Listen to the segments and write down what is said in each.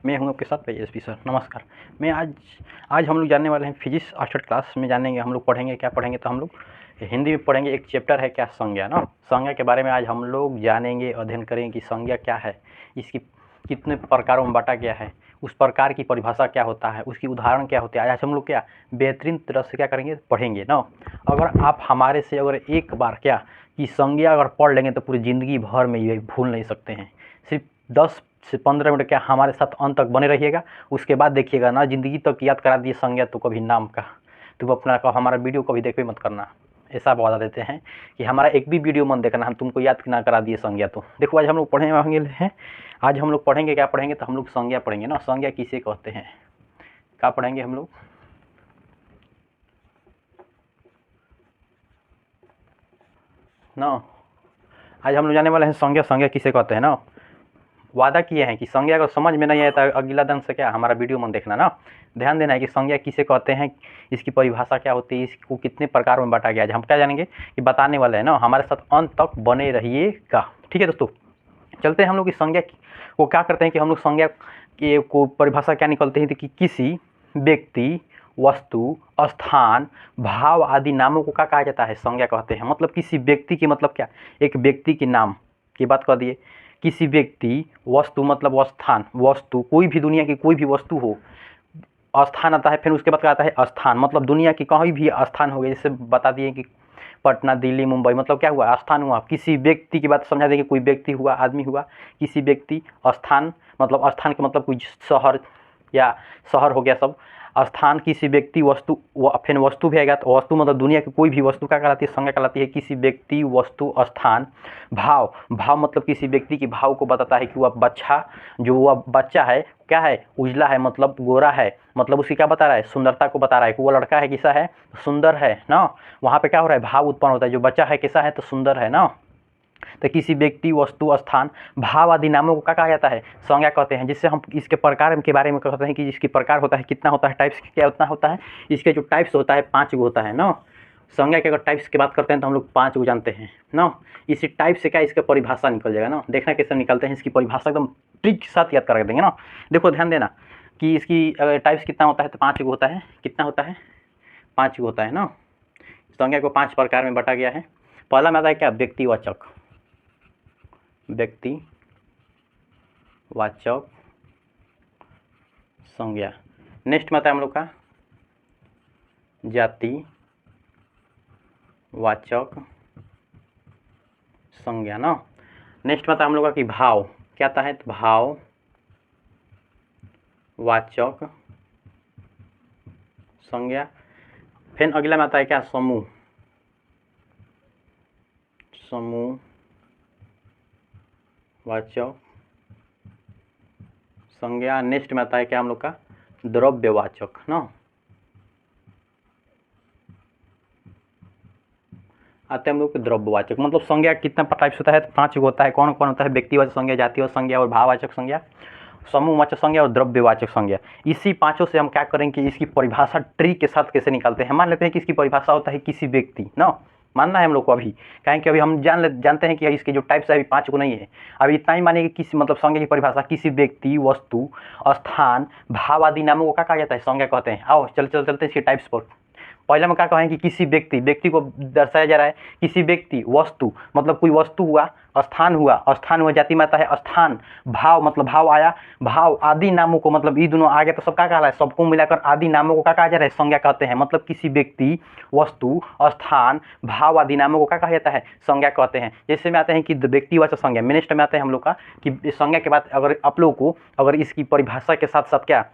मैं हूं आपके साथ भाई एसपी सर। नमस्कार। मैं आज हम लोग जानने वाले हैं फिजिक्स 8th क्लास में जानेंगे। हम लोग पढ़ेंगे, क्या पढ़ेंगे तो हम लोग हिंदी में पढ़ेंगे। एक चैप्टर है क्या, संज्ञा ना। संज्ञा के बारे में आज हम लोग जानेंगे, अध्ययन करेंगे कि संज्ञा क्या है, इसकी कितने प्रकारों में बांटा गया है, उस प्रकार की परिभाषा क्या होता है, उसकी उदाहरण क्या होते हैं। आज हम लोग क्या बेहतरीन तरह से क्या करेंगे, पढ़ेंगे ना। अगर आप हमारे से अगर एक बार क्या कि संज्ञा अगर पढ़ लेंगे तो पूरी ज़िंदगी भर में ये भूल नहीं सकते हैं। सिर्फ 10 से 15 मिनट क्या हमारे साथ अंत तक बने रहिएगा। उसके बाद देखिएगा ना, ज़िंदगी तक याद करा दिए संज्ञा तो कभी नाम का। तुम अपना हमारा वीडियो कभी देख भी मत करना, ऐसा वादा देते हैं कि हमारा एक भी वीडियो मत देखना, हम तुमको याद ना करा दिए संज्ञा। तो देखो आज हम लोग पढ़ने वाले हैं। आज हम लोग पढ़ेंगे, क्या पढ़ेंगे तो हम लोग संज्ञा पढ़ेंगे ना। संज्ञा किसे कहते हैं, क्या पढ़ेंगे हम लोग ना। आज हम लोग जाने वाले हैं संज्ञा। संज्ञा किसे कहते हैं ना। वादा किए हैं कि संज्ञा अगर समझ में नहीं आता अगला दिन से क्या हमारा वीडियो मन देखना ना। ध्यान देना है कि संज्ञा किसे कहते हैं, इसकी परिभाषा क्या होती है, इसको कितने प्रकार में बांटा गया है। हम क्या जानेंगे कि बताने वाले हैं ना। हमारे साथ अंत तक बने रहिएगा, ठीक है दोस्तों। चलते हैं हम लोग की संज्ञा को क्या करते हैं कि हम लोग संज्ञा के को परिभाषा क्या निकलते हैं कि किसी व्यक्ति, वस्तु, स्थान, भाव आदि नामों को क्या कहा जाता है, संज्ञा कहते हैं। मतलब किसी व्यक्ति की, मतलब क्या, एक व्यक्ति के नाम की बात कर दिए। किसी व्यक्ति, वस्तु मतलब स्थान, वस्तु कोई भी दुनिया की कोई भी वस्तु हो। स्थान आता है, फिर उसके बाद क्या आता है स्थान, मतलब दुनिया की कहीं भी स्थान हो गया। जैसे बता दिए कि पटना, दिल्ली, मुंबई, मतलब क्या हुआ, स्थान हुआ। किसी व्यक्ति की बात समझा देंगे, कोई व्यक्ति हुआ, आदमी हुआ। किसी व्यक्ति, स्थान मतलब स्थान के मतलब कोई शहर या शहर हो गया सब। स्थान, किसी व्यक्ति, वस्तु, फिर वस्तु भी आएगा तो वस्तु मतलब दुनिया की कोई भी वस्तु क्या कहलाती है, संज्ञा कहलाती है। किसी व्यक्ति, वस्तु, स्थान, भाव, भाव मतलब किसी व्यक्ति की भाव को बताता है कि वह बच्चा, जो वह बच्चा है क्या है, उजला है मतलब गोरा है, मतलब उसकी क्या बता रहा है, सुंदरता को बता रहा है कि वो लड़का है कैसा है, सुंदर है ना। वहाँ पे क्या हो रहा है, भाव उत्पन्न होता है, जो बच्चा है कैसा है तो सुंदर है ना। तो किसी व्यक्ति, वस्तु, स्थान, भाव आदि नामों को क्या कहा जाता है, संज्ञा कहते हैं। जिससे हम इसके प्रकार के बारे में कहते हैं कि इसकी प्रकार होता है, कितना होता है, टाइप्स क्या उतना होता है। इसके जो टाइप्स होता है 5 गो होता है ना। संज्ञा के अगर टाइप्स की बात करते हैं तो हम लोग 5 गो जानते हैं ना। इसी टाइप से क्या इसका परिभाषा निकल जाएगा ना। देखना कैसे निकलते हैं, इसकी परिभाषा एकदम ट्रिक के साथ याद कर देंगे ना। देखो ध्यान देना कि इसकी अगर टाइप्स कितना होता है तो 5 गो होता है। कितना होता है, 5 गो होता है ना। संज्ञा को 5 प्रकार में बांटा गया है। पहला में आता है क्या, व्यक्तिवाचक, व्यक्तिवाचक संज्ञा। नेक्स्ट में आता है हम लोग का जातिवाचक संज्ञा ना। नेक्स्ट में आता है हम लोग का कि भाव, क्या आता है तो भाववाचक संज्ञा। फिर अगला में आता है क्या, समूह, समूहवाचक संज्ञा। नेक्स्ट में आता है क्या हम लोग का, द्रव्यवाचक ना। आते हैं हम लोग द्रव्यवाचक, मतलब संज्ञा कितना टाइप्स होता है तो 5 होता है। कौन कौन होता है, व्यक्तिवाचक संज्ञा, जातिवाचक संज्ञा और भाववाचक संज्ञा, समूहवाचक संज्ञा और द्रव्यवाचक संज्ञा। इसी 5 से हम क्या करेंगे कि इसकी परिभाषा ट्री के साथ कैसे निकालते हैं। मान लेते हैं कि इसकी परिभाषा होता है किसी व्यक्ति ना, मानना है हम लोग को अभी, कहें कि अभी हम जानते हैं कि इसके जो टाइप्स है अभी 5 को नहीं है। अभी इतना ही मानेंगे किसी मतलब संज्ञा की परिभाषा किसी व्यक्ति, वस्तु, स्थान, भाव आदि नामों को क्या कहा जाता है, संज्ञा कहते हैं। आओ चलते हैं इसके टाइप्स पर। पहले में क्या कहें कि किसी व्यक्ति, व्यक्ति को दर्शाया जा रहा है। किसी व्यक्ति, वस्तु मतलब कोई वस्तु हुआ, स्थान हुआ, जाति में आता है स्थान, भाव मतलब भाव आया, भाव आदि नामों को मतलब ये दोनों आ गया तो सब क्या कहा है, सबको मिलाकर आदि नामों को क्या कहा जा रहा है, संज्ञा कहते हैं। मतलब किसी व्यक्ति, वस्तु, स्थान, भाव आदि नामों को क्या कहा जाता है, संज्ञा कहते हैं। जैसे में आते हैं कि व्यक्तिवाचक संज्ञा। नेक्स्ट में आते हैं हम लोग का कि संज्ञा के बाद अगर आप लोग को अगर इसकी परिभाषा के साथ साथ क्या,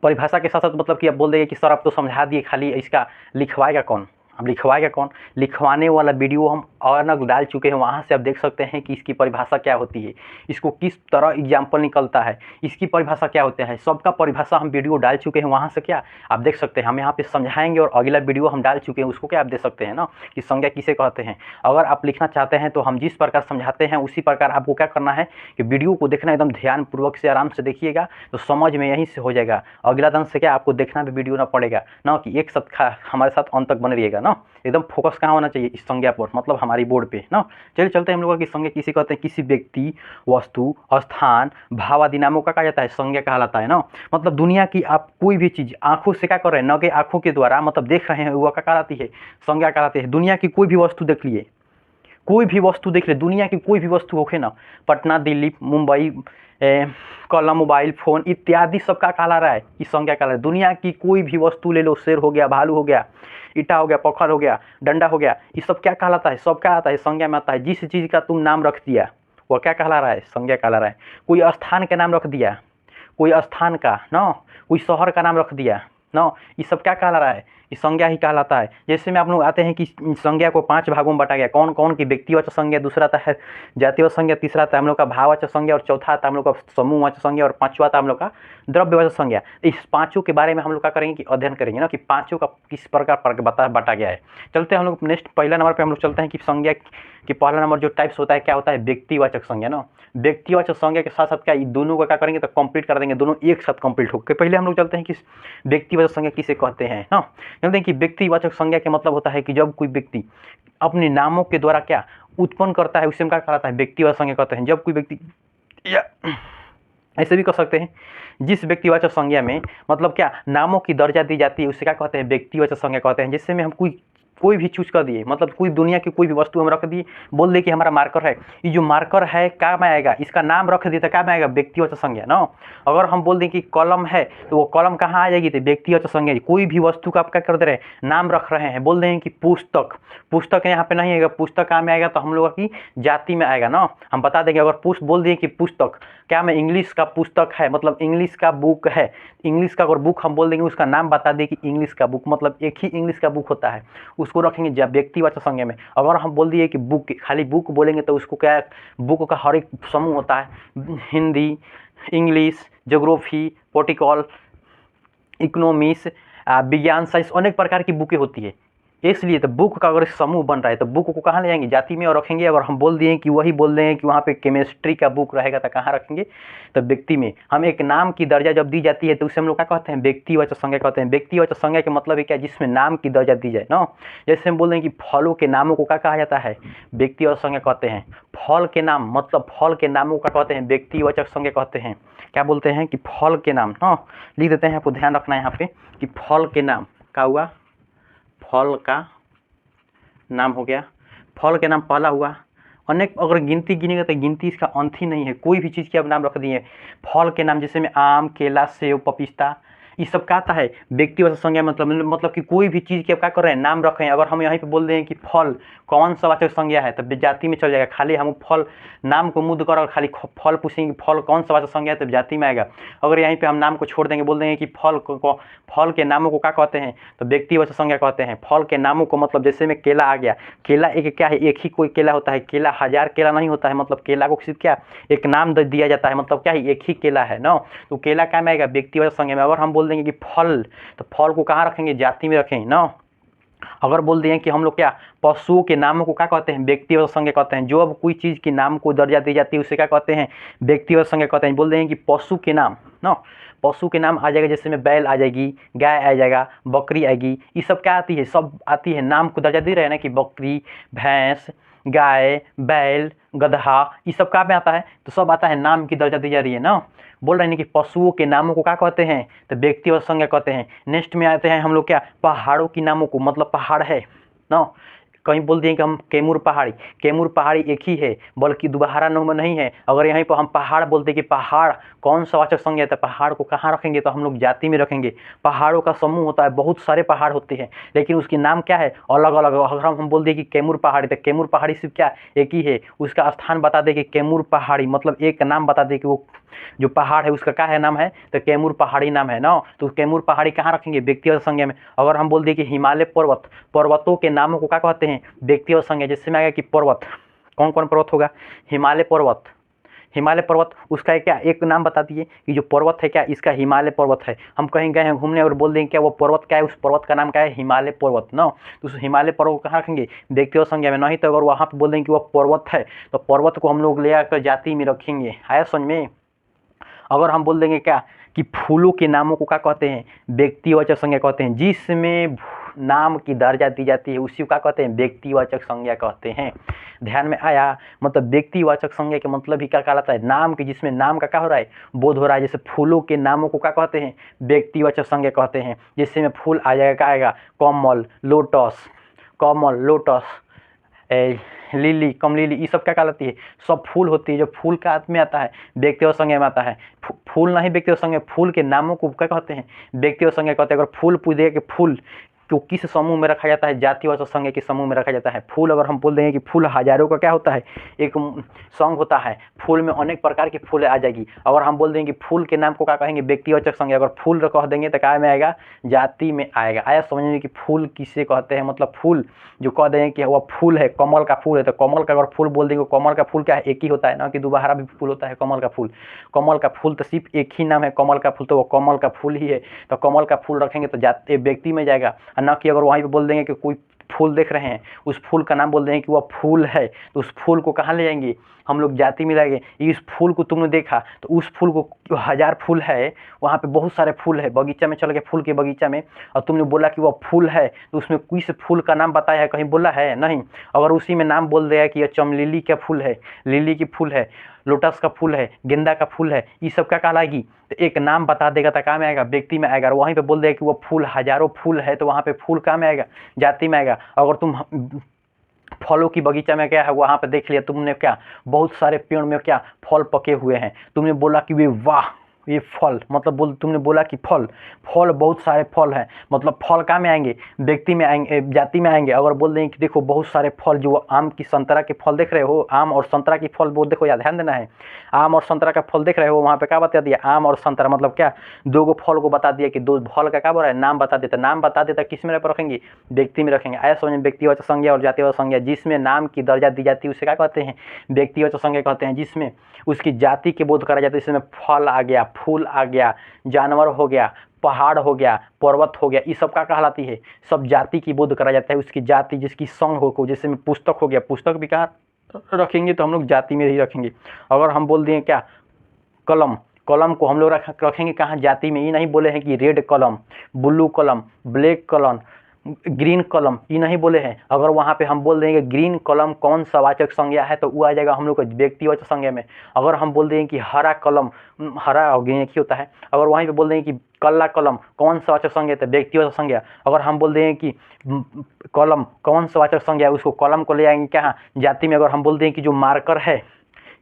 परिभाषा के साथ साथ मतलब कि आप बोल देंगे कि सर आप तो समझा दिए, खाली इसका लिखवाएगा कौन। अब लिखवाएगा कौन, लिखवाने वाला वीडियो हम अलग डाल चुके हैं, वहाँ से आप देख सकते हैं कि इसकी परिभाषा क्या होती है, इसको किस तरह एग्जाम्पल निकलता है, इसकी परिभाषा क्या होता है, सबका परिभाषा हम वीडियो डाल चुके हैं। वहाँ से क्या आप देख सकते हैं, हम यहाँ पे समझाएंगे और अगला वीडियो हम डाल चुके हैं, उसको क्या आप देख सकते हैं ना कि संज्ञा किसे कहते हैं। अगर आप लिखना चाहते हैं तो हम जिस प्रकार समझाते हैं उसी प्रकार आपको क्या करना है कि वीडियो को देखना एकदम ध्यानपूर्वक से, आराम से देखिएगा तो समझ में यहीं से हो जाएगा। अगला दिन से क्या आपको देखना भी वीडियो ना पड़ेगा ना, कि एक साथ हमारे साथ अंत तक बने रहिएगा ना। ना, एकदम फोकस कहाँ होना चाहिए, इस संज्ञा पर, मतलब हमारी बोर्ड पे ना। चलिए चलते हैं हम लोग की संज्ञा किसे कहते हैं, किसी व्यक्ति, वस्तु, स्थान, भाव आदि नामों का कहा जाता है संज्ञा कहलाता है ना। मतलब दुनिया की आप कोई भी चीज़ आंखों से क्या कर रहे हैं, न कि आंखों के द्वारा मतलब देख रहे हैं, वह क्या कहलाती है, संज्ञा कहलाती है। दुनिया की कोई भी वस्तु देख लिए, कोई भी वस्तु देख ले, दुनिया की कोई भी वस्तु होखे ना, पटना, दिल्ली, मुंबई, कलम, मोबाइल फोन इत्यादि सब का कहला रहा है, इस संज्ञा कहला रहा है। दुनिया की कोई भी वस्तु ले लो, शेर हो गया, भालू हो गया, ईटा हो गया, पत्थर हो गया, डंडा हो गया, ये सब क्या कहलाता है, सब क्या आता है, संज्ञा में आता है। जिस चीज़ का तुम नाम रख दिया वह क्या कहला रहा है, संज्ञा कहला रहा है। कोई स्थान के नाम रख दिया, कोई स्थान का ना, कोई शहर का नाम रख दिया ना, ये सब क्या कहला रहा है, ये संज्ञा ही कहलाता है। जैसे में आप लोग आते हैं कि संज्ञा को 5 भागों में बांटा गया, कौन कौन की, व्यक्तिवाचक संज्ञा, दूसरा आता है जातिवाचक संज्ञा, तीसरा आता है हम लोग का भाववाचक संज्ञा, और चौथा आता है हम लोग का समूहवाचक संज्ञा, और पांचवा आता है हम लोग का द्रव्यवाचक संज्ञा। इस पांचों के बारे में हम लोग क्या करेंगे कि अध्ययन करेंगे ना, कि पांचों का किस प्रकार बांटा गया है। चलते हैं हम लोग नेक्स्ट पहला नंबर पर हम लोग चलते हैं कि संज्ञा कि पहला नंबर जो टाइप्स होता है क्या होता है, व्यक्तिवाचक संज्ञा ना। व्यक्तिवाचक संज्ञा के साथ साथ क्या, दोनों का क्या करेंगे तो कंप्लीट कर देंगे, दोनों एक साथ कंप्लीट होकर। पहले हम लोग चलते हैं कि व्यक्तिवाचक संज्ञा किसे कहते हैं ना। जानते हैं कि व्यक्तिवाचक संज्ञा के मतलब होता है कि जब कोई व्यक्ति अपने नामों के द्वारा क्या उत्पन्न करता है, उसे हम क्या कहलाता है, व्यक्तिवाचक संज्ञा कहते हैं। जब कोई व्यक्ति, या ऐसे भी कह सकते हैं, जिस व्यक्तिवाचक संज्ञा में मतलब क्या नामों की दर्जा दी जाती है, उसे क्या कहते हैं, व्यक्तिवाचक संज्ञा कहते हैं। जिससे में हम कोई भी चूज कर दिए, मतलब कोई दुनिया की कोई भी वस्तु हम रख दिए, बोल दिए कि हमारा मार्कर है, ये जो मार्कर है क्या में आएगा, इसका नाम रख दिए तो क्या में आएगा, व्यक्तिवाचक संज्ञा ना। अगर हम बोल दें कि कलम है, तो वो कलम कहाँ आ जाएगी, तो व्यक्तिवाचक संज्ञा। कोई भी वस्तु का आप क्या कर दे रहे हैं, नाम रख रहे हैं, बोल दें कि पुस्तक, पुस्तक यहाँ पे नहीं आएगा, पुस्तक कहाँ में आएगा, तो हम लोग की जाति में आएगा ना। हम बता देंगे, अगर बोल दिए कि पुस्तक क्या में इंग्लिश का पुस्तक है, मतलब इंग्लिश का बुक है, इंग्लिश का अगर बुक हम बोल देंगे, उसका नाम बता दें कि इंग्लिश का बुक, मतलब एक ही इंग्लिश का बुक होता है, उसको रखेंगे व्यक्तिवाचक संज्ञा में। अगर हम बोल दिए कि बुक, खाली बुक बोलेंगे तो उसको क्या, बुक का हर एक समूह होता है, Hindi, English, geography, political, economics, विज्ञान, साइंस, अनेक प्रकार की बुकें होती है। इसलिए तो बुक का अगर समूह बन रहा है तो बुक को कहाँ ले जाएंगे, जाति में और रखेंगे। अगर हम बोल दिए कि वही बोल दें कि वहाँ पे केमिस्ट्री का बुक रहेगा तो कहाँ रखेंगे, तो व्यक्ति में। हम एक नाम की दर्जा जब दी जाती है तो उसे हम लोग क्या कहते हैं, व्यक्तिवाचक संज्ञा कहते हैं। व्यक्तिवाचक संज्ञा के मतलब है क्या, जिसमें नाम की दर्जा दी जाए ना। जैसे हम बोल दें कि फलों के नामों को क्या कहा जाता है, व्यक्तिवाचक संज्ञा कहते हैं। फल के नाम, मतलब फल के नामों का कहते हैं व्यक्तिवाचक संज्ञा कहते हैं। क्या बोलते हैं कि फल के नाम ना, लिख देते हैं, आपको ध्यान रखना है यहाँ पे कि फल के नाम क्या हुआ, फल का नाम हो गया, फल के नाम पहला हुआ। अनेक अगर गिनती गिनेगा तो गिनती इसका अंत ही नहीं है, कोई भी चीज़ के अब नाम रख दिए फल के नाम, जैसे में आम, केला, सेब, पपीता, ये सब क्या आता है, व्यक्तिवाचक संज्ञा। मतलब कि कोई भी चीज़ के क्या कर रहे हैं, नाम रख रहे हैं। अगर हम यहाँ पे बोल दें कि फल कौन सा वाचक संज्ञा है, तब जाति में चल जाएगा। खाली हम फल नाम को मुद्द कर खाली फल पूछेंगे फल कौन सा वाचक संज्ञा है, तब जाति में आएगा। अगर यहीं पे हम नाम को छोड़ देंगे, बोल देंगे कि फल के नामों को क्या कहते हैं, तो व्यक्तिवाचक संज्ञा कहते हैं। फल के नामों को मतलब जैसे में केला आ गया, केला एक क्या है, एक ही कोई केला होता है, केला 1000 केला नहीं होता है। मतलब केला को सिर्फ क्या एक नाम दिया जाता है, मतलब क्या है, एक ही केला है ना। तो केला क्या में आएगा, व्यक्तिवाचक संज्ञा में। अगर हम बोल देंगे कि फल, तो फल को कहाँ रखेंगे, जाति में रखेंगे ना। अगर बोल दिए कि हम लोग क्या पशुओं के नामों को क्या कहते हैं, व्यक्तिवाचक संज्ञा कहते हैं। जो अब कोई चीज़ की नाम को दर्जा दी जाती है उसे क्या कहते हैं, व्यक्तिवाचक संज्ञा कहते हैं। बोल देंगे कि पशु के नाम ना, पशु के नाम आ जाएगा, जैसे में बैल आ जाएगी, गाय आ जाएगा, बकरी आएगी, ये सब क्या आती है, सब आती है, नाम को दर्जा दे रहे हैं ना, कि बकरी, भैंस, गाय, बैल, गधा, ये सब क्या में आता है, तो सब आता है, नाम की दर्जा दी जा रही है ना। बोल रहे हैं कि पशुओं के नामों को क्या कहते हैं, तो व्यक्तिवाचक संज्ञा कहते हैं। नेक्स्ट में आते हैं हम लोग क्या, पहाड़ों की नामों को, मतलब पहाड़ है ना, कहीं बोल दिए कि हम कैमूर पहाड़ी, कैमूर पहाड़ी एक ही है, बल्कि दोबारा नाम नहीं है। अगर यहीं पर हम पहाड़ बोलते कि पहाड़ कौन सा वाचक संज्ञा है, तो पहाड़ को कहाँ रखेंगे, तो हम लोग जाति में रखेंगे। पहाड़ों का समूह होता है, बहुत सारे पहाड़ होते हैं, लेकिन उसके नाम क्या है, अलग अलग। अगर हम बोल दिए कि कैमूर पहाड़ी, तो कैमूर पहाड़ी सिर्फ क्या एक ही है, उसका स्थान बता दे कि कैमूर पहाड़ी, मतलब एक नाम बता दे कि वो जो पहाड़ है उसका क्या है, नाम है, तो कैमूर पहाड़ी नाम है ना। तो कैमूर पहाड़ी कहाँ रखेंगे, व्यक्तिगत संज्ञा में। अगर हम बोल दिए कि हिमालय पर्वत, पर्वतों के नामों को क्या कहते हैं, व्यक्तिगत संज्ञा। जैसे में आएगा कि पर्वत, कौन कौन पर्वत होगा, हिमालय पर्वत, हिमालय पर्वत, उसका क्या एक नाम बता दिए कि जो पर्वत है क्या, इसका हिमालय पर्वत है। हम कहीं गए हैं घूमने और बोल देंगे क्या वो पर्वत क्या है, उस पर्वत का नाम क्या है, हिमालय पर्वत ना। तो उस हिमालय पर्वत को कहाँ रखेंगे, व्यक्तिगत संज्ञा में। नहीं तो अगर वहाँ पे बोल देंगे कि वो पर्वत है, तो पर्वत को हम लोग ले आकर जाति में रखेंगे। आया समझ में। अगर हम बोल देंगे क्या कि फूलों के नामों को क्या कहते हैं, व्यक्तिवाचक संज्ञा कहते हैं। जिसमें नाम की दर्जा दी जाती है उसी को क्या कहते हैं, व्यक्तिवाचक संज्ञा कहते हैं। ध्यान में आया, मतलब व्यक्तिवाचक संज्ञा के मतलब ही क्या कहलाता है, नाम की, जिसमें नाम का क्या हो रहा है, बोध हो रहा है। जैसे फूलों के नामों को क्या कहते हैं, व्यक्तिवाचक संज्ञा कहते हैं। जैसे में फूल आ जाएगा, क्या आएगा, कमल, लोटस, कमल, लोटस, लिली, कमलिली, ये सब क्या कहलाती है, सब फूल होती है। जो फूल का अर्थ में आता है, व्यक्तिवाचक संज्ञा में आता है। फूल नहीं व्यक्तिवाचक संज्ञा, फूल के नामों को क्या कहते हैं, व्यक्तिवाचक संज्ञा कहते हैं। अगर फूल पूछ देगा कि फूल को किस समूह में रखा जाता है, जातिवाचक संज्ञा के समूह में रखा जाता है। फूल अगर हम बोल देंगे कि फूल हजारों का क्या होता है, एक संघ होता है, फूल में अनेक प्रकार की फूल आ जाएगी। अगर हम बोल देंगे कि फूल के नाम को क्या कहेंगे, व्यक्तिवाचक संज्ञा। अगर फूल कह देंगे तो क्या में आएगा, जाति में आएगा। आया समझ में कि फूल किसे कहते हैं, मतलब फूल जो कह देंगे कि वह फूल है, कमल का फूल है, तो कमल का अगर फूल बोल देंगे, कमल का फूल क्या है, एक ही होता है ना, कि दोबारा भी फूल होता है कमल का फूल। कमल का फूल तो सिर्फ एक ही नाम है, कमल का फूल, तो वो कमल का फूल ही है। तो कमल का फूल रखेंगे तो जाति व्यक्ति में जाएगा, और न कि अगर वहीं पे बोल देंगे कि कोई फूल देख रहे हैं, उस फूल का नाम बोल देंगे कि वह फूल है, तो उस फूल को कहाँ ले जाएंगे हम लोग, जाति में लाएंगे। इस फूल को तुमने देखा, तो उस फूल को, जो 1000 फूल है, वहाँ पे बहुत सारे फूल है, बगीचा में चल गए, फूल के बगीचा में, और तुमने बोला कि वह फूल है, तो उसमें किस फूल का नाम बताया है, कहीं बोला है नहीं। अगर उसी में नाम बोल दिया कि यह चमलीली का फूल है, लिली की फूल है, लोटस का फूल है, गेंदा का फूल है, ये सब क्या कहलाएगी, तो एक नाम बता देगा तो काम में आएगा, व्यक्ति में आएगा। और वहीं पे बोल देगा कि वो फूल हजारों फूल है, तो वहाँ पे फूल काम में आएगा, जाति में आएगा। अगर तुम फलों की बगीचा में क्या है, वहाँ पे देख लिया तुमने, क्या बहुत सारे पेड़ में क्या फल पके हुए हैं, तुमने बोला कि वे वाह ये फल, मतलब तुमने बोला कि फल बहुत सारे फल हैं, मतलब फल कहाँ में आएंगे, व्यक्ति में आएंगे, जाति में आएंगे। अगर बोल देंगे कि देखो बहुत सारे फल, जो आम की संतरा के फल देख रहे हो, आम और संतरा की फल, वो देखो, याद ध्यान देना है, आम और संतरा का फल देख रहे हो, वहाँ पे क्या बता दिया, आम और संतरा, मतलब क्या, दो गो फल को बता दिया कि दो फल का क्या बोल रहा है, नाम बता देता। नाम बता देता किस में रखेंगे, व्यक्ति में रखेंगे। आया समझ में, व्यक्तिवाचक संज्ञा और जातिवाचक संज्ञा, जिसमें नाम की दर्जा दी जाती है उसे क्या कहते हैं, व्यक्तिवाचक संज्ञा कहते हैं। जिसमें उसकी जाति के बोध करा जाता है, इसमें फल आ गया, फूल आ गया, जानवर हो गया, पहाड़ हो गया, पर्वत हो गया, ये सब क्या कहलाती है, सब जाति की बोध करा जाता है। उसकी जाति, जिसकी संघ हो, जैसे में पुस्तक हो गया, पुस्तक भी कहाँ रखेंगे, तो हम लोग जाति में ही रखेंगे। अगर हम बोल दिए क्या, कलम, कलम को हम लोग रखेंगे कहाँ, जाति में। ये नहीं बोले हैं कि रेड कलम, ब्लू कलम, ब्लैक कलम, ग्रीन कलम, ये नहीं बोले हैं। अगर वहाँ पे हम बोल देंगे ग्रीन कलम कौन सा वाचक संज्ञा है, तो वो आ जाएगा हम लोग को व्यक्तिवाचक संज्ञा में। अगर हम बोल देंगे कि हरा कलम, हरा और ग्रीन एक ही होता है, अगर वहीं पे बोल देंगे कि काला कलम कौन सा वाचक संज्ञा, तो व्यक्तिवाचक संज्ञा। अगर हम बोल देंगे कि कलम कौन सा वाचक संज्ञा, उसको कलम को ले आएंगे कहाँ, जाति में। अगर हम बोल देंगे कि जो मार्कर है,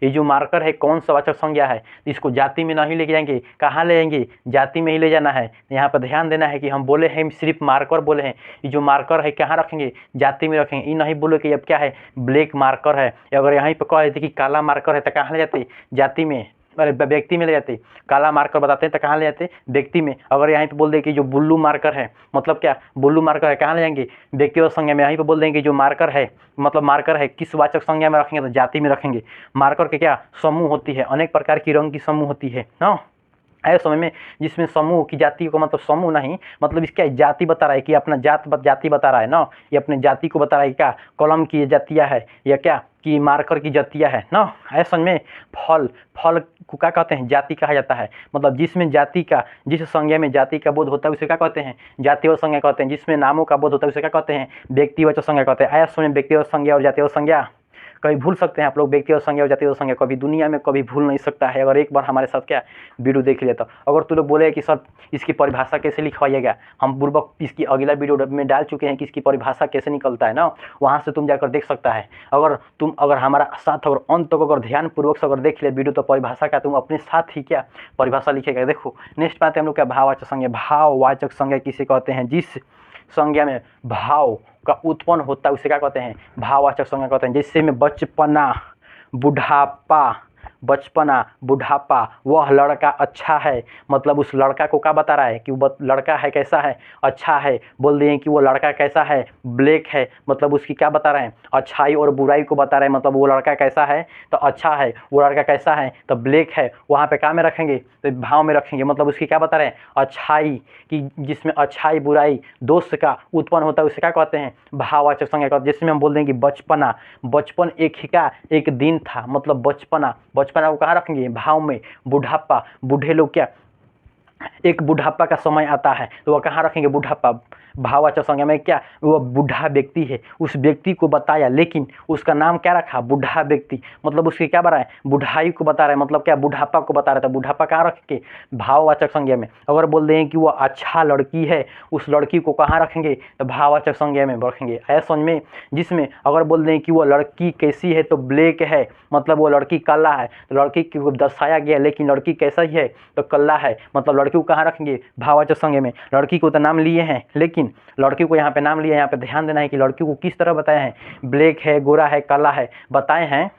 ये जो मार्कर है कौन सा वाचक संज्ञा है, इसको जाति में नहीं लेके जाएंगे, कहाँ ले जाएंगे, जाति में ही ले जाना है। यहाँ पर ध्यान देना है कि हम बोले हैं सिर्फ मार्कर बोले हैं, ये जो मार्कर है कहाँ रखेंगे, जाति में रखेंगे। ये नहीं बोले कि अब क्या है, ब्लैक मार्कर है। अगर यहाँ पर कह देते कि काला मार्कर है, तो कहाँ ले जाते, जाति में, अरे व्यक्ति में ले जाते। काला मार्कर बताते हैं तो कहाँ ले जाते, व्यक्ति में। अगर यहाँ पे बोल दे कि जो ब्लू मार्कर है, मतलब क्या, ब्लू मार्कर है, कहाँ ले जाएंगे, व्यक्तिगत संज्ञा में। यहीं पे बोल देंगे जो मार्कर है, मतलब मार्कर है किस वाचक संज्ञा में रखेंगे, तो जाति में रखेंगे। मार्कर के क्या समूह होती है, अनेक प्रकार की रंग की समूह होती है ना, ऐसे समय में, जिसमें समूह की जाति को, मतलब समूह नहीं, मतलब इसका जाति बता रहा है कि अपना जाति बता रहा है ना, ये अपने जाति को बता रहा है। क्या कलम की जातियाँ है, या क्या कि मार्कर की जातियाँ है ना। ऐसे में फल को क्या कहते हैं, जाति कहा जाता है। मतलब जिसमें जाति का, जिस संज्ञा में जाति का बोध होता है उसे क्या कहते हैं, जातिवाचक संज्ञा कहते हैं। जिसमें नामों का बोध होता है उसे क्या कहते हैं, व्यक्तिवाचक संज्ञा कहते हैं। ऐसे में व्यक्तिवाचक संज्ञा और जातिवाचक संज्ञा कभी भूल सकते हैं आप लोग, व्यक्तिगत संज्ञा और जातिगत संज्ञा कभी दुनिया में कभी भूल नहीं सकता है, अगर एक बार हमारे साथ क्या वीडियो देख लिया। तो अगर तू लोग बोले कि सर इसकी परिभाषा कैसे लिखवाइएगा, हम पूर्वक इसकी अगला वीडियो में डाल चुके हैं कि इसकी परिभाषा कैसे निकलता है ना, वहाँ से तुम जाकर देख सकता है। अगर हमारा साथ अगर अंत तक अगर ध्यान पूर्वक से अगर देख लिया वीडियो, तो परिभाषा का तुम अपने साथ ही क्या परिभाषा लिखेगा। देखो नेक्स्ट बात है हम लोग क्या, भाववाचक संज्ञा। भाववाचक संज्ञा किसे कहते हैं, जिस संज्ञा में भाव का उत्पन्न होता है उसे क्या कहते हैं, भाववाचक संज्ञा कहते हैं। जैसे में बचपना, बुढ़ापा, वह लड़का अच्छा है, मतलब उस लड़का को क्या बता रहा है कि वो लड़का है कैसा है, अच्छा है। बोल दिए कि वो लड़का कैसा है, ब्लैक है, मतलब उसकी क्या बता रहे हैं, अच्छाई और बुराई को बता रहे हैं। मतलब वो लड़का कैसा है तो अच्छा है, वो लड़का कैसा है तो ब्लैक है। वहाँ पे क्या में रखेंगे, तो भाव में रखेंगे। मतलब उसकी क्या बता रहे हैं, अच्छाई की, जिसमें अच्छाई बुराई दोष का उत्पन्न होता है उसे क्या कहते हैं, भाववाचक संज्ञा कहते हैं। जिसमें हम बोल देंगे बचपना, बचपन एक दिन था, मतलब बचपना को कहाँ रखेंगे, भाव में। बुढ़ापा, बूढ़े लोग क्या एक बुढ़ापा का समय आता है तो वह कहाँ रखेंगे बुढ़ापा, भाववाचक संज्ञा में क्या, वह बूढ़ा व्यक्ति है, उस व्यक्ति को बताया लेकिन उसका नाम क्या रखा, बूढ़ा व्यक्ति, मतलब उसकी क्या बता रहा है, बुढ़ाई को बता रहा है, मतलब क्या, बुढ़ापा को बता रहा था। बुढ़ापा कहाँ रख के, भाववाचक संज्ञा में। अगर बोल दें कि वह अच्छा लड़की है, उस लड़की को कहाँ रखेंगे, तो भाववाचक संज्ञा में रखेंगे। ऐसा समझ में। जिसमें अगर बोल दें कि वह लड़की कैसी है, तो ब्लैक है, मतलब वो लड़की काला है, तो लड़की को दर्शाया गया लेकिन लड़की कैसा ही है, तो काला है, मतलब लड़की को कहाँ रखेंगे, भाववाचक संज्ञा में। लड़की को तो नाम लिए हैं लेकिन लड़की को यहाँ पे नाम लिया है, यहाँ पे ध्यान देना है कि लड़की को किस तरह बताए हैं, ब्लैक है, गोरा है, काला है, बताए हैं।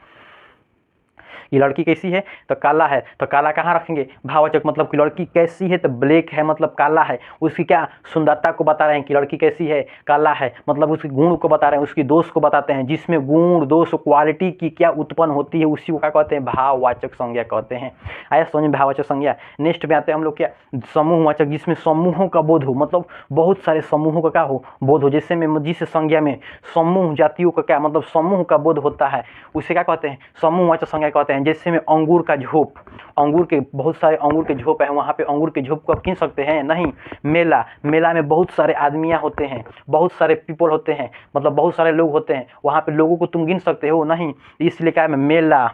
ये लड़की कैसी है, तो काला है, तो काला कहाँ रखेंगे, भाववाचक, मतलब कि लड़की कैसी है, तो ब्लैक है, मतलब काला है, उसकी क्या सुंदरता को बता रहे हैं कि लड़की कैसी है, काला है, मतलब उसके गुण को बता रहे हैं, उसकी दोष को बताते हैं। जिसमें गुण दोष क्वालिटी की क्या उत्पन्न होती है उसी को क्या कहते हैं, भाववाचक संज्ञा कहते हैं। आया समझ में, भाववाचक संज्ञा। नेक्स्ट में आते हैं हम लोग क्या, समूहवाचक, जिसमें समूहों का बोध हो, मतलब बहुत सारे समूहों का क्या हो, बोध हो। जैसे में जिस संज्ञा में समूह जातियों का क्या, मतलब समूह का बोध होता है, उसे क्या कहते हैं, समूहवाचक संज्ञा कहते हैं। जैसे में अंगूर का झोप, अंगूर के बहुत सारे अंगूर के झोप है, वहाँ पे अंगूर के झोप को आप गिन सकते हैं, नहीं। मेला, मेला में बहुत सारे आदमियाँ होते हैं, बहुत सारे पीपल होते हैं, मतलब बहुत सारे लोग होते हैं, वहाँ पे लोगों को तुम गिन सकते हो, नहीं। इसलिए क्या है, मेला,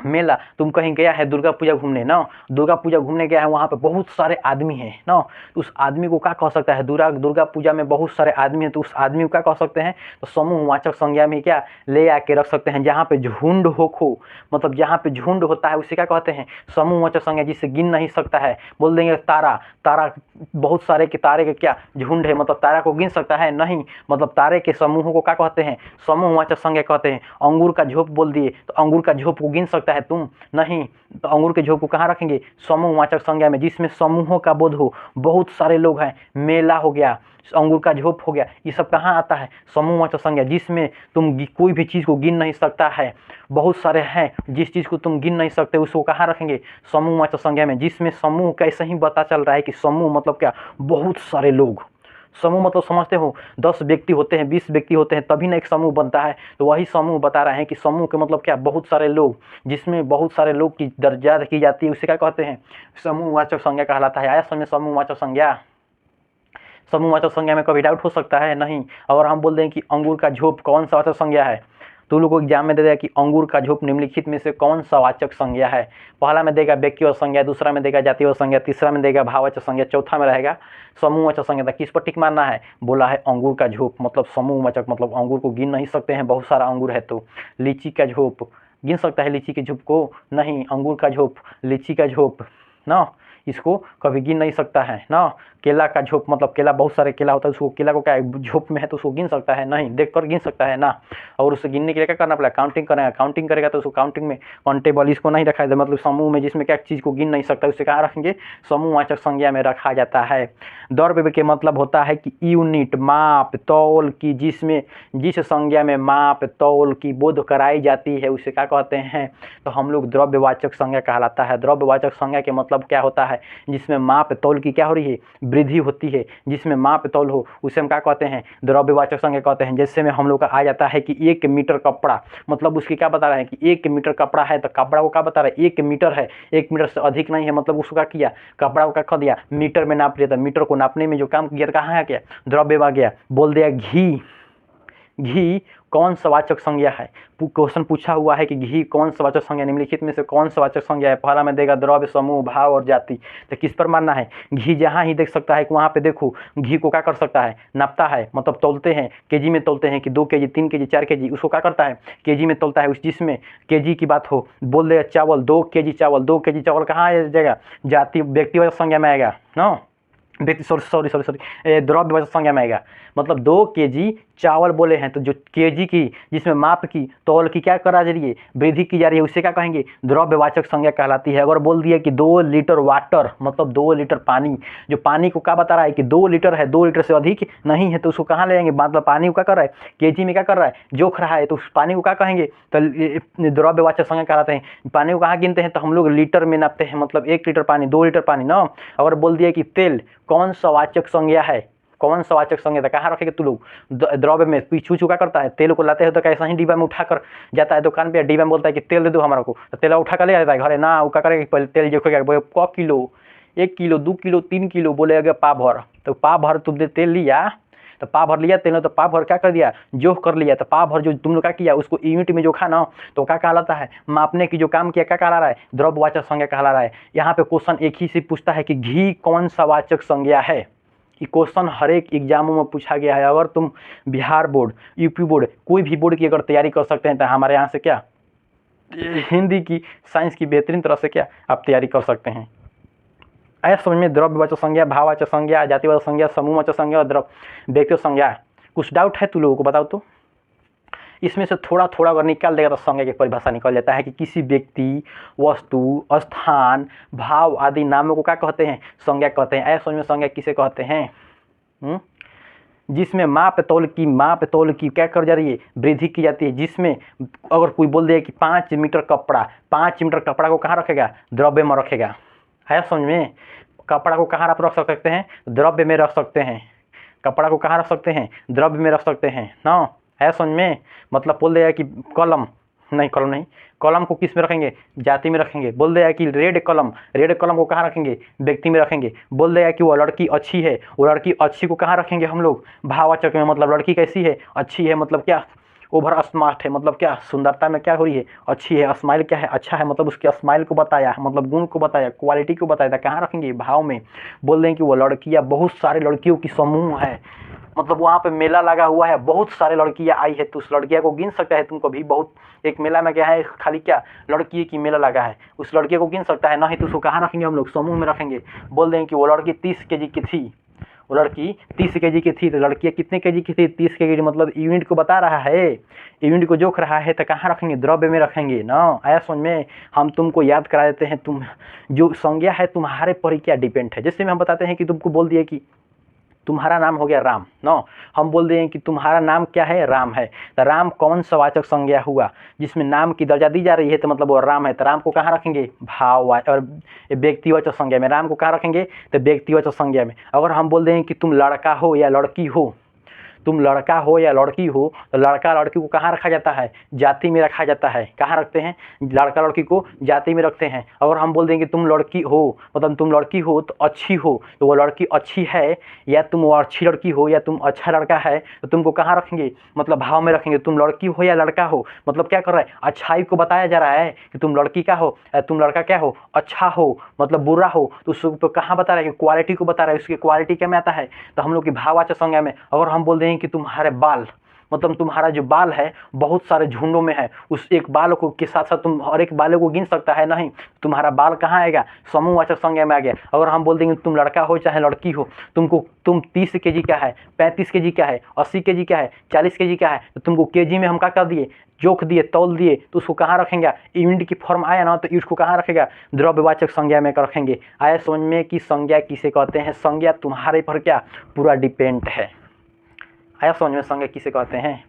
मेला। तुम कहीं गया है दुर्गा पूजा घूमने ना, दुर्गा पूजा घूमने गया है, वहाँ पे बहुत सारे आदमी हैं ना, तो उस आदमी को क्या कह सकता है, दुर्गा पूजा में बहुत सारे आदमी हैं, तो उस आदमी को क्या कह सकते हैं, तो समूहवाचक संज्ञा में क्या ले आके रख सकते हैं। जहाँ पे झुंड हो, मतलब जहाँ पे झुंड होता है उसे क्या कहते हैं, समूहवाचक संज्ञा, जिसे गिन नहीं सकता है। बोल देंगे तारा, तारा बहुत सारे के तारे के क्या झुंड है, मतलब तारा को गिन सकता है, नहीं, मतलब तारे के समूहों को क्या कहते हैं, समूहवाचक संज्ञा कहते हैं। अंगूर का झोप बोल दिए, तो अंगूर का झोप को गिन सकता है तुम, नहीं, तो अंगूर के झोप को कहाँ रखेंगे, समूहवाचक संज्ञा में। जिसमें समूहों का बोध हो, बहुत सारे लोग हैं, मेला हो गया, अंगूर का झोप हो गया, ये सब कहाँ आता है, समूहवाचक संज्ञा। जिसमें तुम कोई भी चीज़ को गिन नहीं सकता है, बहुत सारे हैं, जिस चीज़ को तुम गिन नहीं सकते उसको कहाँ रखेंगे, समूहवाचक संज्ञा में। जिसमें समूह कैसे ही पता चल रहा है कि समूह मतलब क्या, बहुत सारे लोग। समूह मतलब समझते हो, 10 व्यक्ति होते हैं, 20 व्यक्ति होते हैं, तभी ना एक समूह बनता है। तो वही समूह बता रहे हैं कि समूह के मतलब क्या, बहुत सारे लोग, जिसमें बहुत सारे लोग की दर्जा की जाती है, उसे क्या कहते हैं, समूहवाचक संज्ञा कहलाता है। आया समझ, समूहवाचक संज्ञा। समूहवाचक संज्ञा में कभी डाउट हो सकता है, नहीं। और हम बोल दें कि अंगूर का झोप कौन सा वाचक संज्ञा है, तो लोग को एग्जाम में दे देगा कि अंगूर का झोप निम्नलिखित में से कौन सा वाचक संज्ञा है। पहला में देगा व्यक्तिवाचक संज्ञा, दूसरा में देगा जातिवाचक संज्ञा, तीसरा में देगा भाववाचक संज्ञा, चौथा में रहेगा समूहवाचक संज्ञा। किस पर टिक मारना है, बोला है अंगूर का झोप, मतलब समूहवाचक, मतलब अंगूर को गिन नहीं सकते हैं, बहुत सारा अंगूर है। तो लीची का झोप गिन सकता है लीची के झोप को, नहीं। अंगूर का झोप, लीची का झोप ना, इसको कभी गिन नहीं सकता है ना। केला का झोप, मतलब केला बहुत सारे केला होता है, उसको केला को क्या झोप में है तो उसको गिन सकता है, नहीं, देख कर गिन सकता है ना। और उसे गिनने के लिए क्या करना पड़ेगा, काउंटिंग करेगा, काउंटिंग करेगा तो उसको काउंटिंग में काउंटेबल, इसको नहीं रखा जाता, मतलब समूह में जिसमें क्या चीज़ को गिन नहीं सकता उसे कहाँ रखेंगे, समूहवाचक संज्ञा में रखा जाता है। द्रव्य के मतलब होता है कि यूनिट, माप, तौल की, जिसमें जिस संज्ञा में माप तौल की बोध कराई जाती है उसे क्या कहते हैं, तो हम लोग द्रव्यवाचक संज्ञा कहलाता है। द्रव्यवाचक संज्ञा के मतलब क्या होता है, जिसमें माप तौल की क्या हो रही है, वृद्धि होती है, जिसमें माप तौल हो उसे हम क्या कहते हैं, द्रव्यवाचक संज्ञा कहते हैं। जैसे में हम लोग का आ जाता है कि 1 मीटर कपड़ा, मतलब उसकी क्या बता रहा है कि 1 मीटर कपड़ा है, तो कपड़ा को क्या बता रहा है, 1 मीटर है, 1 मीटर से अधिक नहीं है, मतलब उसको क्या किया, कपड़ा को क्या कर दिया, मीटर में नाप लिया था। मीटर को नापने में जो काम किया था कहाँ आ गया, द्रव्य आ गया। बोल दिया घी, घी कौन सा वाचक संज्ञा है, क्वेश्चन पूछा हुआ है कि घी कौन सा वाचक संज्ञा, निम्नलिखित में से कौन सा वाचक संज्ञा है। पहला में देगा द्रव्य, समूह, भाव और जाति। तो किस पर मानना है, घी जहाँ ही देख सकता है कि वहाँ पे देखो घी को क्या कर सकता है, नापता है, मतलब तौलते हैं, केजी में तौलते हैं कि 2 केजी, 3 केजी, 4 केजी, उसको क्या करता है, केजी में तौलता है। उस जिसमें केजी की बात हो, बोल देगा चावल, 2 केजी चावल, 2 केजी चावल कहाँ आ जाएगा, जाति व्यक्तिवाचक संज्ञा में आएगा ना, द्रव्यवाचक संज्ञा में आएगा। मतलब 2 केजी चावल बोले हैं, तो जो केजी की, जिसमें माप की, तौल की क्या करा जा रही है, वृद्धि की जा रही है, उसे क्या कहेंगे, द्रव्यवाचक संज्ञा कहलाती है। अगर बोल दिया कि 2 लीटर वाटर, मतलब 2 लीटर पानी, जो पानी को क्या बता रहा है कि 2 लीटर है, 2 लीटर से अधिक नहीं है, तो उसको कहाँ ले जाएंगे, मतलब पानी को क्या कर रहा है, केजी में क्या कर रहा है, जोख रहा है, तो उस पानी को क्या कहेंगे, तो द्रव्यवाचक संज्ञा कहलाते हैं। पानी को कहाँ गिनते हैं, तो हम लोग लीटर में नापते हैं, मतलब 1 लीटर पानी, 2 लीटर पानी ना। अगर बोल दिया कि तेल कौन सा वाचक संज्ञा है, कौन सा वाचक संज्ञा था, कहाँ रखेंगे तू लोग, द्रव्य में। पीछू चुका करता है, तेल को लाते हो तो कैसा ही डिब्बा में उठा कर जाता है दुकान पे, डिब्बा में बोलता है कि तेल दे दो हमारे को, तो तेल उठा कर ले जाता है घरे ना, वो क्या करेगा, पहले तेल जो क किलो 1 किलो 2 किलो 3 किलो बोलेगा पा भर, तो पा भर तुमने तेल लिया, तो पा भर लिया तेल ने, तो पा भर क्या कर दिया, जोख कर लिया, तो पा भर जो तुम लोग क्या किया उसको यूनिट में जोखा ना, तो क्या कहलाता है, मापने की जो काम किया क्या कहला रहा है, द्रव्यवाचक संज्ञा कहला रहा है। यहाँ पे क्वेश्चन एक ही से पूछता है कि घी कौन सा वाचक संज्ञा है। ये क्वेश्चन हर एक एग्जामों में पूछा गया है। अगर तुम बिहार बोर्ड, यूपी बोर्ड, कोई भी बोर्ड की अगर तैयारी कर सकते हैं तो हमारे यहाँ से क्या हिंदी की, साइंस की बेहतरीन तरह से क्या आप तैयारी कर सकते हैं। आया समझ में, द्रव्यवाचक संज्ञा, भाववाचक संज्ञा, जातिवाचक संज्ञा, समूहवाचक संज्ञा और व्यक्तिगत संज्ञा। कुछ डाउट है तू लोगों को बताओ तो? इसमें से थोड़ा थोड़ा अगर निकाल देगा तो संज्ञा की परिभाषा निकल जाता है कि किसी व्यक्ति, वस्तु, स्थान, भाव आदि नामों को क्या कहते हैं, संज्ञा कहते हैं। आया समझ में, संज्ञा किसे कहते हैं? जिसमें माप तौल की क्या कर जा रही है, वृद्धि की जाती है। जिसमें अगर कोई बोल दे कि 5 मीटर कपड़ा को कहाँ रखेगा, द्रव्य में रखेगा। है समझ में, कपड़ा को कहाँ आप रख सकते हैं, द्रव्य में रख सकते हैं। कपड़ा को कहाँ रख सकते हैं, द्रव्य में रख सकते हैं ना। है समझ में, मतलब बोल देगा कि कलम को किस में रखेंगे, जाति में रखेंगे। बोल देगा कि रेड कलम को कहाँ रखेंगे, व्यक्ति में रखेंगे। बोल देगा कि वो लड़की अच्छी है, वो लड़की अच्छी को कहाँ रखेंगे हम लोग, भाववाचक में, मतलब लड़की कैसी है, अच्छी है, मतलब क्या ओवर स्मार्ट है, मतलब क्या सुंदरता में क्या हो रही है, अच्छी है। स्माइल क्या है, अच्छा है, मतलब उसके स्माइल को बताया, मतलब गुण को बताया, क्वालिटी को बताया था, कहाँ रखेंगे, भाव में। बोल दें कि वो लड़कियाँ, बहुत सारे लड़कियों की समूह है, मतलब वहाँ पे मेला लगा हुआ है, बहुत सारे लड़कियाँ आई है, तो उस लड़कियाँ को गिन सकता है तुमको भी। बहुत एक मेला में क्या है, खाली क्या लड़की की मेला लगा है, उस लड़के को गिन सकता है, नहीं तो उसको कहाँ रखेंगे हम लोग, समूह में रखेंगे। बोल दें कि वो लड़की 30 kg की थी, वो लड़की 30 kg की थी, तो लड़कियाँ कितने kg की थी, 30 kg, मतलब यूनिट को बता रहा है, यूनिट को जोख रहा है, तो कहाँ रखेंगे, द्रव्य में रखेंगे ना। आया समझ में, हम तुमको याद करा देते हैं। तुम जो संज्ञा है तुम्हारे पर क्या डिपेंड है। जैसे हम बताते हैं कि तुमको बोल दिए कि तुम्हारा नाम हो गया राम न, हम बोल दें कि तुम्हारा नाम क्या है, राम है, तो राम कौन सा वाचक संज्ञा हुआ, जिसमें नाम की दर्जा दी जा रही है, तो मतलब वो राम है, तो राम को कहाँ रखेंगे, भाव और व्यक्तिवाचक संज्ञा में। राम को कहाँ रखेंगे, तो व्यक्तिवाचक संज्ञा में। अगर हम बोल दें कि तुम लड़का हो या लड़की हो, तुम लड़का हो या लड़की हो, तो लड़का लड़की को कहाँ रखा जाता है, जाति में रखा जाता है। कहाँ रखते हैं, लड़का लड़की को जाति में रखते हैं। अगर हम बोल देंगे तुम लड़की हो, मतलब तुम लड़की हो तो अच्छी हो, तो वो लड़की अच्छी है, या तुम वो अच्छी लड़की हो, या तुम अच्छा लड़का है, तो तुमको कहाँ रखेंगे, मतलब भाव में रखेंगे। तुम लड़की हो या लड़का हो, मतलब क्या कर रहा है, अच्छाई को बताया जा रहा है कि तुम लड़की का हो, तुम लड़का क्या हो, अच्छा हो, मतलब बुरा हो, तो उसको कहाँ बता रहा है, क्वालिटी को बता रहा है। उसकी क्वालिटी क्या में आता है, तो हम लोग की भाववाचक संज्ञा में। अगर हम बोल दें कि तुम्हारे बाल, मतलब तुम्हारा जो बाल है बहुत सारे झुंडों में है, उस एक बाल को के साथ साथ तुम हर एक बालों को गिन सकता है, नहीं, तुम्हारा बाल कहाँ आएगा, समूहवाचक संज्ञा में आ गया। अगर हम बोल देंगे तुम लड़का हो चाहे लड़की हो, तुम 30 kg का है, 35 kg का है, 80 kg का है, 40 kg का है, तो तुमको kg में हम क्या कर दिए, जोख दिए, तौल दिए, तो उसको कहाँ रखेंगे, यूनिट की फॉर्म आया ना, तो उसको कहाँ रखेगा, द्रव्यवाचक संज्ञा में रखेंगे। आया समझ में कि संज्ञा किसे कहते हैं, संज्ञा तुम्हारे पर क्या पूरा डिपेंड है। आया समझ में, संज्ञा किसे कहते हैं।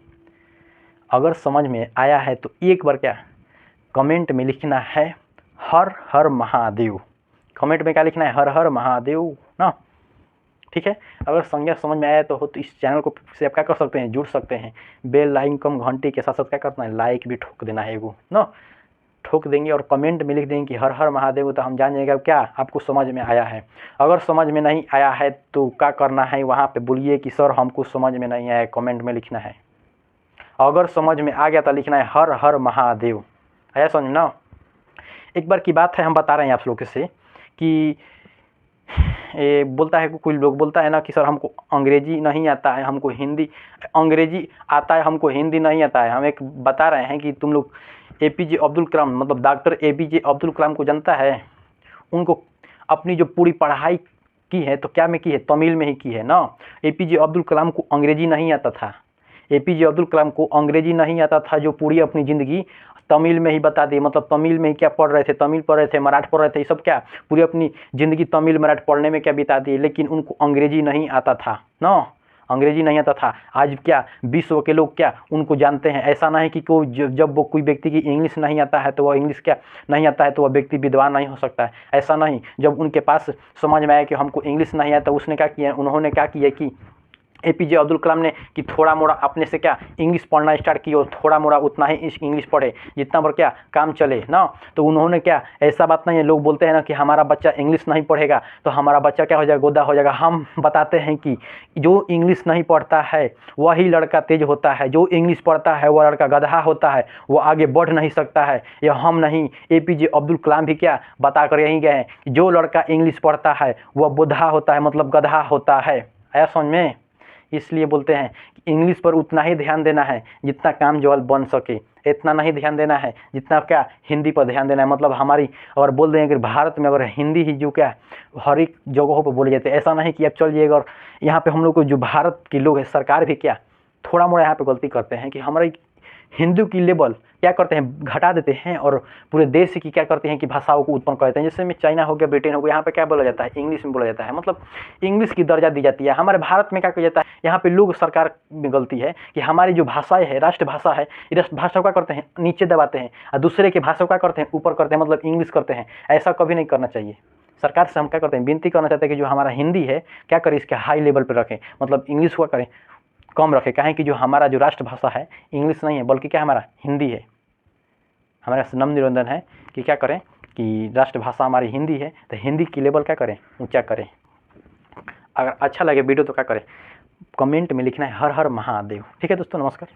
अगर समझ में आया है तो एक बार क्या कमेंट में लिखना है हर हर महादेव। कमेंट में क्या लिखना है, हर हर महादेव ना, ठीक है। अगर संज्ञा समझ में आया तो इस चैनल को से आप क्या कर सकते हैं, जुड़ सकते हैं। बेल लाइकन घंटी के साथ साथ क्या करना है, लाइक भी ठोक देना है एगो ना, ठोक देंगे और कमेंट में लिख देंगे कि हर हर महादेव, तो हम जान जाएंगे क्या आपको समझ में आया है। अगर समझ में नहीं आया है तो क्या करना है, वहाँ पे बोलिए कि सर हमको समझ में नहीं आया, कमेंट में लिखना है। अगर समझ में आ गया तो लिखना है हर हर महादेव। आया समझ ना। एक बार की बात है, हम बता रहे हैं आप लोगों से कि ये बोलता है, कोई लोग बोलता है ना कि सर हमको अंग्रेजी नहीं आता है, हमको हिंदी, अंग्रेजी आता है हमको हिंदी नहीं आता है। हम एक बता रहे हैं कि तुम लोग APJ अब्दुल कलाम, मतलब डॉक्टर APJ अब्दुल कलाम को जानता है। उनको अपनी जो पूरी पढ़ाई की है तो क्या में की है, तमिल में ही की है ना। APJ अब्दुल कलाम को अंग्रेजी नहीं आता था, APJ अब्दुल कलाम को अंग्रेजी नहीं आता था, जो पूरी अपनी ज़िंदगी तमिल में ही बता दी, मतलब तमिल में ही क्या पढ़ रहे थे, तमिल पढ़ रहे थे, मराठी पढ़ रहे थे, ये सब क्या पूरी अपनी ज़िंदगी तमिल मराठी पढ़ने में क्या बिता दी। लेकिन उनको अंग्रेजी नहीं आता था ना, अंग्रेजी नहीं आता था। आज क्या विश्व के लोग क्या उनको जानते हैं। ऐसा नहीं कि कोई जब वो कोई व्यक्ति की इंग्लिश नहीं आता है तो वह इंग्लिश क्या नहीं आता है तो वह व्यक्ति विद्वान नहीं हो सकता है, ऐसा नहीं। जब उनके पास समझ में आया कि हमको इंग्लिश नहीं आता, उसने क्या किया, उन्होंने क्या किया कि APJ अब्दुल कलाम ने कि थोड़ा मोड़ा अपने से क्या इंग्लिश पढ़ना स्टार्ट किया और थोड़ा मोड़ा उतना ही इंग्लिश पढ़े जितना पर क्या काम चले ना। तो उन्होंने क्या, ऐसा बात नहीं है, लोग बोलते हैं ना कि हमारा बच्चा इंग्लिश नहीं पढ़ेगा तो हमारा बच्चा क्या हो जाएगा, गोदा हो जाएगा। हम बताते हैं कि जो इंग्लिश नहीं पढ़ता है वही लड़का तेज होता है, जो इंग्लिश पढ़ता है वह लड़का गधा होता है, वो आगे बढ़ नहीं सकता है। यह हम नहीं, APJ अब्दुल कलाम भी क्या बता कर यहीं गए हैं कि जो लड़का इंग्लिश पढ़ता है वह बुढ़ा होता है, मतलब गधा होता है। आया समझ में? इसलिए बोलते हैं कि इंग्लिश पर उतना ही ध्यान देना है जितना काम जवाब बन सके, इतना नहीं ध्यान देना है जितना क्या हिंदी पर ध्यान देना है। मतलब हमारी अगर बोल दें कि भारत में अगर हिंदी ही जो क्या हर एक जगहों पर बोले जाते हैं, ऐसा नहीं कि अब चल जाइएगा। और यहाँ पे हम लोग को जो भारत के लोग हैं, सरकार भी क्या थोड़ा मोड़ा यहाँ पे गलती करते हैं कि हमारी हिंदू की लेवल क्या करते हैं, घटा देते हैं और पूरे देश की क्या करते हैं कि भाषाओं को उत्पन्न कर देते हैं। जैसे में चाइना हो गया, ब्रिटेन हो गया, यहाँ पे क्या बोला जाता है, इंग्लिश में बोला जाता है, मतलब इंग्लिश की दर्जा दी जाती है। हमारे भारत में क्या किया जाता है, यहाँ पे लोग, सरकार में गलती है कि हमारी जो भाषाएं है, राष्ट्रभाषा है, राष्ट्रभाषा क्या करते हैं, नीचे दबाते हैं और दूसरे की भाषा क्या करते हैं, ऊपर करते हैं, मतलब इंग्लिश करते हैं। ऐसा कभी नहीं करना चाहिए। सरकार से हम क्या करते हैं, विनती करना चाहते हैं कि जो हमारा हिंदी है क्या करें, इसके हाई लेवल पर रखें, मतलब इंग्लिश हुआ करें कम रखें। कहें कि जो हमारा जो राष्ट्रभाषा है इंग्लिश नहीं है बल्कि क्या हमारा हिंदी है। हमारा नम्र निवेदन है कि क्या करें कि राष्ट्रभाषा हमारी हिंदी है तो हिंदी की लेवल क्या करें, ऊंचा करें। अगर अच्छा लगे वीडियो तो क्या करें, कमेंट में लिखना है हर हर महादेव। ठीक है दोस्तों, नमस्कार।